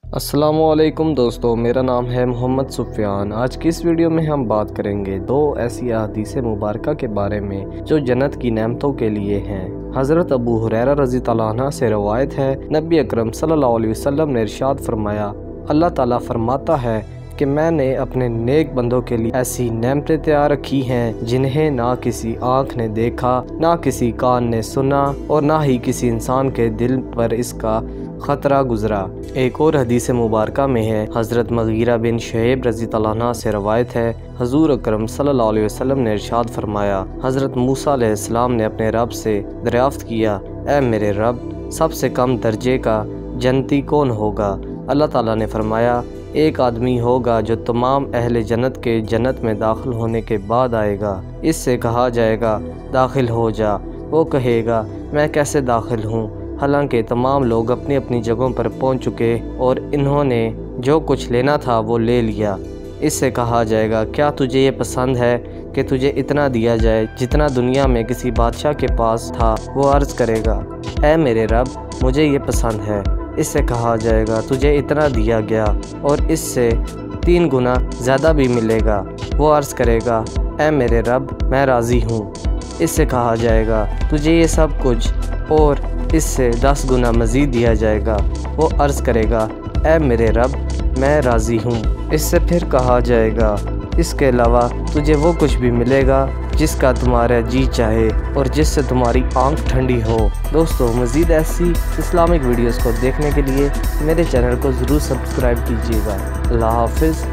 अस्सलामुअलैकुम दोस्तों, मेरा नाम है मोहम्मद सुफ़ियान। आज की इस वीडियो में हम बात करेंगे दो ऐसी अहादीस मुबारका के बारे में जो जन्नत की नेमतों के लिए हैं। हज़रत अबू हुरैरा रज़ी अल्लाह अन्हु से रवायत है, नबी अकरम सल्लल्लाहु अलैहि वसल्लम ने इरशाद फरमाया, अल्लाह ताला फरमाता है कि मैंने अपने नेक बंदों के लिए ऐसी नेमतें तैयार रखी हैं जिन्हें ना किसी आँख ने देखा, ना किसी कान ने सुना और ना ही किसी इंसान के दिल पर इसका ख़तरा गुजरा। एक और हदीस मुबारका में है, हज़रत मगीरा बिन शुएब रज़ी अल्लाह अन्हु से रवायत है, हज़ूर अकरम सल्लल्लाहु अलैहि वसल्लम ने इरशाद फरमाया, हज़रत मूसा अलैहिस्सलाम ने अपने रब से दरियाफ़्त किया, ऐ मेरे रब, सबसे कम दर्जे का जन्नती कौन होगा? अल्लाह ताला ने फरमाया, एक आदमी होगा जो तमाम अहले जन्नत के जन्नत में दाखिल होने के बाद आएगा। इससे कहा जाएगा, दाखिल हो जा। वो कहेगा, मैं कैसे दाखिल हूँ? हालांकि तमाम लोग अपनी अपनी जगहों पर पहुँच चुके और इन्होंने जो कुछ लेना था वो ले लिया। इससे कहा जाएगा, क्या तुझे ये पसंद है कि तुझे इतना दिया जाए जितना दुनिया में किसी बादशाह के पास था? वो अर्ज़ करेगा, ऐ मेरे रब, मुझे ये पसंद है। इससे कहा जाएगा, तुझे इतना दिया गया और इससे 3 गुना ज़्यादा भी मिलेगा। वो अर्ज़ करेगा, ऐ मेरे रब, मैं राज़ी हूँ। इससे कहा जाएगा, तुझे ये सब कुछ और इससे 10 गुना मज़ीद दिया जाएगा। वो अर्ज़ करेगा, ऐ मेरे रब, मैं राज़ी हूँ। इससे फिर कहा जाएगा, इसके अलावा तुझे वो कुछ भी मिलेगा जिसका तुम्हारा जी चाहे और जिससे तुम्हारी आंख ठंडी हो। दोस्तों, मज़ीद ऐसी इस्लामिक वीडियोस को देखने के लिए मेरे चैनल को ज़रूर सब्सक्राइब कीजिएगा। अल्लाह हाफ़िज़।